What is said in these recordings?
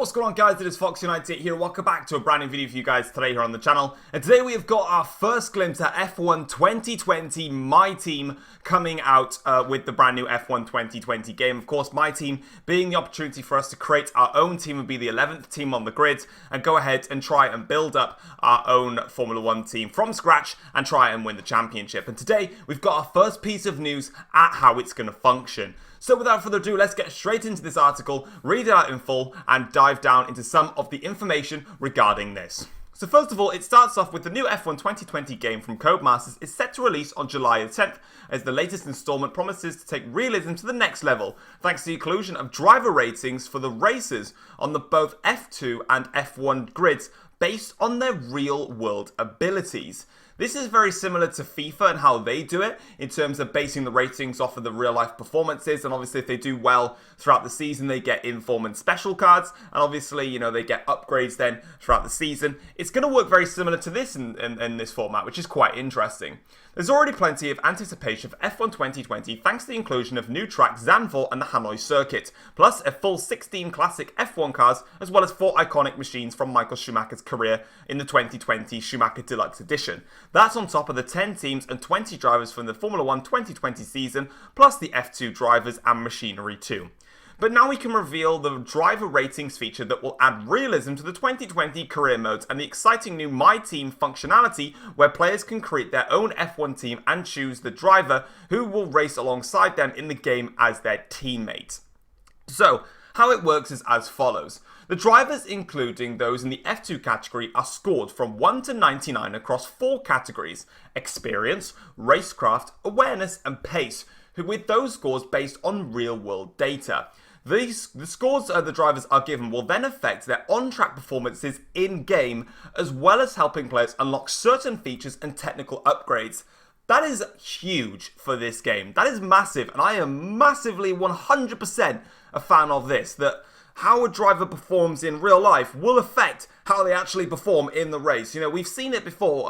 What's going on, guys? It is Fox United here. Welcome back to a brand new video for you guys today here on the channel. And today we have got our first glimpse at F1 2020 My Team coming out with the brand new F1 2020 game. Of course, My Team being the opportunity for us to create our own team and be the 11th team on the grid and go ahead and try and build up our own Formula 1 team from scratch and try and win the championship. And today we've got our first piece of news at how it's going to function. So without further ado, let's get straight into this article, read it out in full, and dive down into some of the information regarding this. So first of all, it starts off with the new F1 2020 game from Codemasters is set to release on July the 10th, as the latest installment promises to take realism to the next level, thanks to the inclusion of driver ratings for the racers on the both F2 and F1 grids based on their real-world abilities. This is very similar to FIFA and how they do it in terms of basing the ratings off of the real-life performances, and obviously if they do well throughout the season, they get inform and special cards, and obviously, you know, they get upgrades then throughout the season. It's going to work very similar to this in this format, which is quite interesting. There's already plenty of anticipation for F1 2020 thanks to the inclusion of new tracks Zandvoort and the Hanoi circuit, plus a full 16 classic F1 cars, as well as 4 iconic machines from Michael Schumacher's career in the 2020 Schumacher Deluxe Edition. That's on top of the 10 teams and 20 drivers from the Formula 1 2020 season, plus the F2 drivers and machinery too. But now we can reveal the driver ratings feature that will add realism to the 2020 career modes and the exciting new My Team functionality where players can create their own F1 team and choose the driver who will race alongside them in the game as their teammate. So, how it works is as follows. The drivers, including those in the F2 category, are scored from 1 to 99 across 4 categories: experience, racecraft, awareness and pace, with those scores based on real-world data. The scores the drivers are given will then affect their on-track performances in-game, as well as helping players unlock certain features and technical upgrades. That is huge for this game. That is massive, and I am massively 100% a fan of this, that how a driver performs in real life will affect how they actually perform in the race. You know, we've seen it before,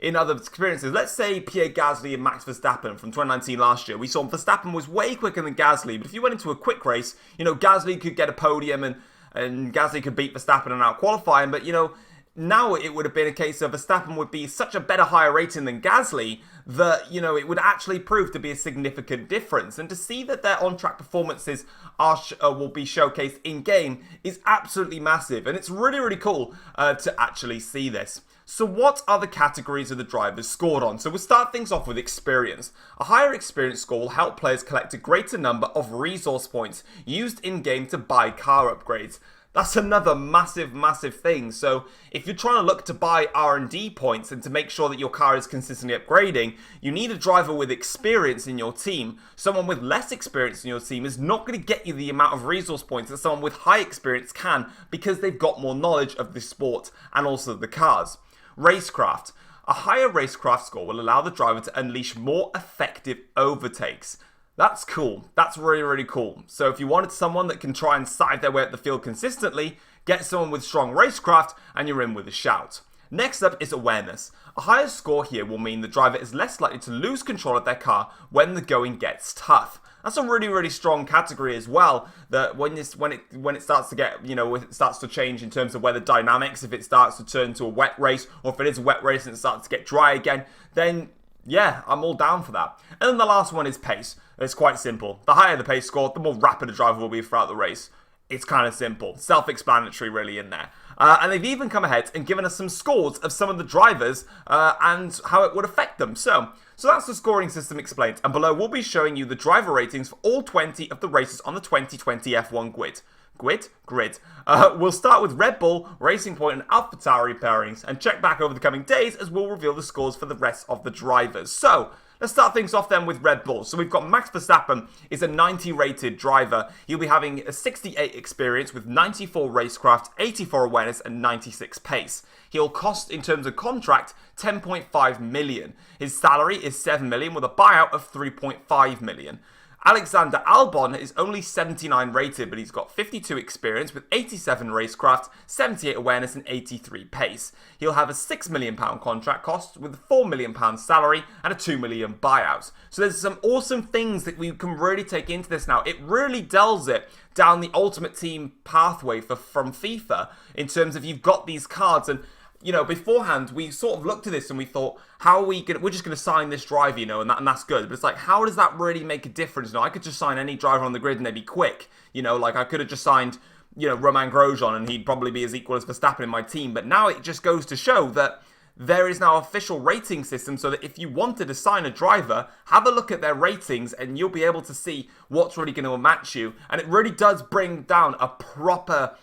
in other experiences. Let's say Pierre Gasly and Max Verstappen from 2019 last year. We saw Verstappen was way quicker than Gasly, but if you went into a quick race, you know, Gasly could get a podium and Gasly could beat Verstappen and out-qualify him, but, you know, now it would have been a case of Verstappen would be such a better higher rating than Gasly that, you know, it would actually prove to be a significant difference. And to see that their on-track performances will be showcased in-game is absolutely massive. And it's really, really cool to actually see this. So what are the categories of the drivers scored on? So we'll start things off with experience. A higher experience score will help players collect a greater number of resource points used in-game to buy car upgrades. That's another massive, massive thing. So if you're trying to look to buy R&D points and to make sure that your car is consistently upgrading, you need a driver with experience in your team. Someone with less experience in your team is not going to get you the amount of resource points that someone with high experience can, because they've got more knowledge of the sport and also the cars. Racecraft. A higher racecraft score will allow the driver to unleash more effective overtakes. That's cool. That's really, really cool. So if you wanted someone that can try and side their way up the field consistently, get someone with strong racecraft and you're in with a shout. Next up is awareness. A higher score here will mean the driver is less likely to lose control of their car when the going gets tough. That's a really, really strong category as well, that when it starts to get, you know, it starts to change in terms of weather dynamics, if it starts to turn to a wet race, or if it is a wet race and it starts to get dry again, then yeah, I'm all down for that. And then the last one is pace. It's quite simple. The higher the pace score, the more rapid a driver will be throughout the race. It's kind of simple. Self-explanatory really in there. And they've even come ahead and given us some scores of some of the drivers and how it would affect them. So that's the scoring system explained. And below we'll be showing you the driver ratings for all 20 of the races on the 2020 F1 grid. We'll start with Red Bull, Racing Point and AlphaTauri pairings and check back over the coming days as we'll reveal the scores for the rest of the drivers. So let's start things off then with Red Bull. So we've got Max Verstappen is a 90 rated driver. He'll be having a 68 experience with 94 racecraft, 84 awareness and 96 pace. He'll cost, in terms of contract, 10.5 million. His salary is 7 million with a buyout of 3.5 million. Alexander Albon is only 79 rated, but he's got 52 experience with 87 racecraft, 78 awareness and 83 pace. He'll have a £6 million contract cost with a £4 million salary and a £2 million buyout. So there's some awesome things that we can really take into this now. It really delves it down the Ultimate Team pathway from FIFA in terms of you've got these cards. And you know, beforehand, we sort of looked at this and we thought, how are we going to, we're just going to sign this driver, you know, and that's good. But it's like, how does that really make a difference? You know, I could just sign any driver on the grid and they'd be quick. You know, like I could have just signed, you know, Romain Grosjean and he'd probably be as equal as Verstappen in my team. But now it just goes to show that there is now an official rating system so that if you wanted to sign a driver, have a look at their ratings and you'll be able to see what's really going to match you. And it really does bring down a proper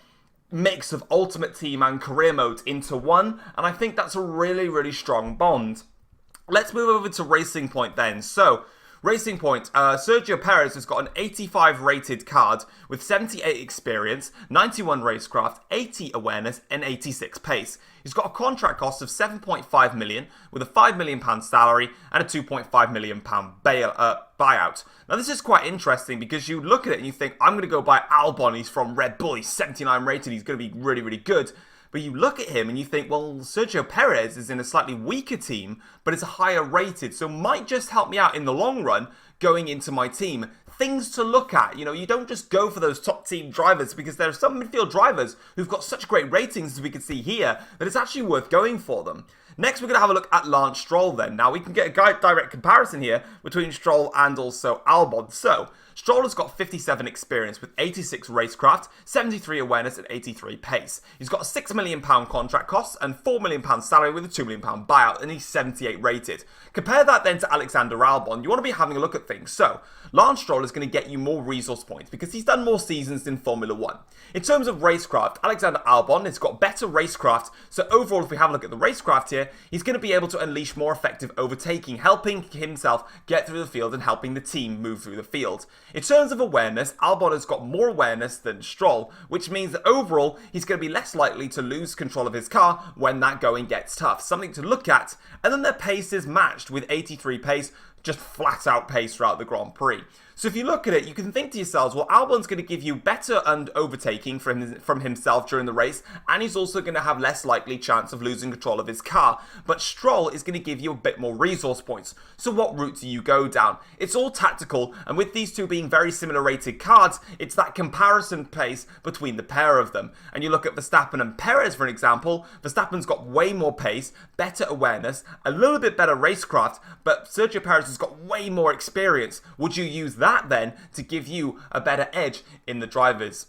mix of Ultimate Team and career mode into one, and I think that's a really, really strong bond. Let's move over to Racing Point then. So, Racing Point, Sergio Perez has got an 85 rated card with 78 experience, 91 racecraft, 80 awareness and 86 pace. He's got a contract cost of £7.5 million with a £5 million salary and a £2.5 million buyout. Now this is quite interesting because you look at it and you think, I'm going to go buy Albon, he's from Red Bull, he's 79 rated, he's going to be really, really good. But you look at him and you think, well, Sergio Perez is in a slightly weaker team, but it's a higher rated, so might just help me out in the long run going into my team. Things to look at, you know, you don't just go for those top team drivers because there are some midfield drivers who've got such great ratings as we can see here that it's actually worth going for them. Next, we're going to have a look at Lance Stroll then. Now, we can get a direct comparison here between Stroll and also Albon. So, Stroll has got 57 experience with 86 racecraft, 73 awareness and 83 pace. He's got a £6 million contract cost and £4 million salary with a £2 million buyout, and he's 78 rated. Compare that then to Alexander Albon. You want to be having a look at things. So, Lance Stroll is going to get you more resource points because he's done more seasons in Formula 1. In terms of racecraft, Alexander Albon has got better racecraft, so overall if we have a look at the racecraft here, he's going to be able to unleash more effective overtaking, helping himself get through the field and helping the team move through the field. In terms of awareness, Albon has got more awareness than Stroll, which means that overall he's going to be less likely to lose control of his car when that going gets tough. Something to look at. And then their pace is matched with 83 pace, just flat out pace throughout the Grand Prix. So if you look at it, you can think to yourselves, well, Albon's going to give you better and overtaking from himself during the race, and he's also going to have less likely chance of losing control of his car. But Stroll is going to give you a bit more resource points. So what route do you go down? It's all tactical, and with these two being very similar rated cards, it's that comparison pace between the pair of them. And you look at Verstappen and Perez, for an example. Verstappen's got way more pace, better awareness, a little bit better racecraft, but Sergio Perez has got way more experience. Would you use that then to give you a better edge in the drivers?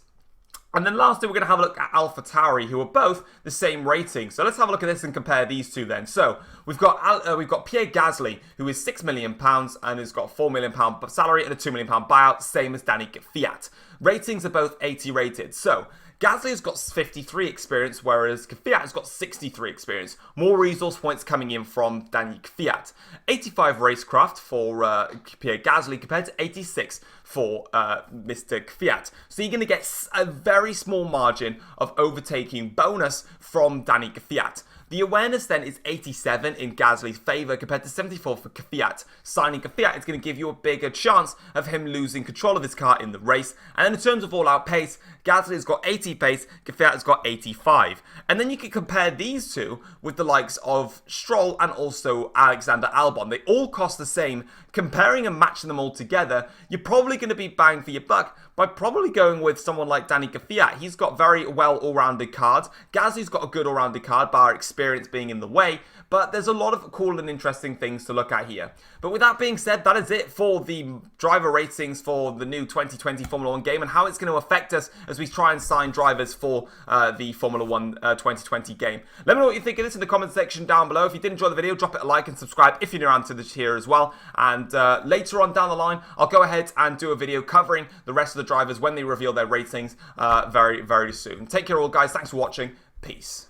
And then lastly, we're going to have a look at AlphaTauri, who are both the same rating. So let's have a look at this and compare these two then. So we've got Pierre Gasly, who is £6 million and has got £4 million salary and a £2 million buyout, same as Danny Kvyat. Ratings are both 80 rated. So Gasly has got 53 experience, whereas Kvyat has got 63 experience. More resource points coming in from Danny Kvyat. 85 racecraft for Pierre Gasly compared to 86 for Mr. Kvyat. So you're going to get a very small margin of overtaking bonus from Danny Kvyat. The awareness then is 87 in Gasly's favour compared to 74 for Kvyat. Signing Kvyat is going to give you a bigger chance of him losing control of his car in the race. And then in terms of all-out pace, Gasly has got 80 pace, Kvyat has got 85. And then you can compare these two with the likes of Stroll and also Alexander Albon. They all cost the same. Comparing and matching them all together, you're probably going to be bang for your buck by probably going with someone like Danny Kvyat. He's got very well all-rounded cards. Gasly's got a good all-rounded card, bar experience being in the way, but there's a lot of cool and interesting things to look at here. But with that being said, that is it for the driver ratings for the new 2020 Formula 1 game and how it's going to affect us as we try and sign drivers for the Formula 1 2020 game. Let me know what you think of this in the comment section down below. If you did enjoy the video, drop it a like and subscribe if you're new around to this here as well. And later on down the line, I'll go ahead and do a video covering the rest of the drivers when they reveal their ratings very, very soon. Take care all, guys. Thanks for watching. Peace.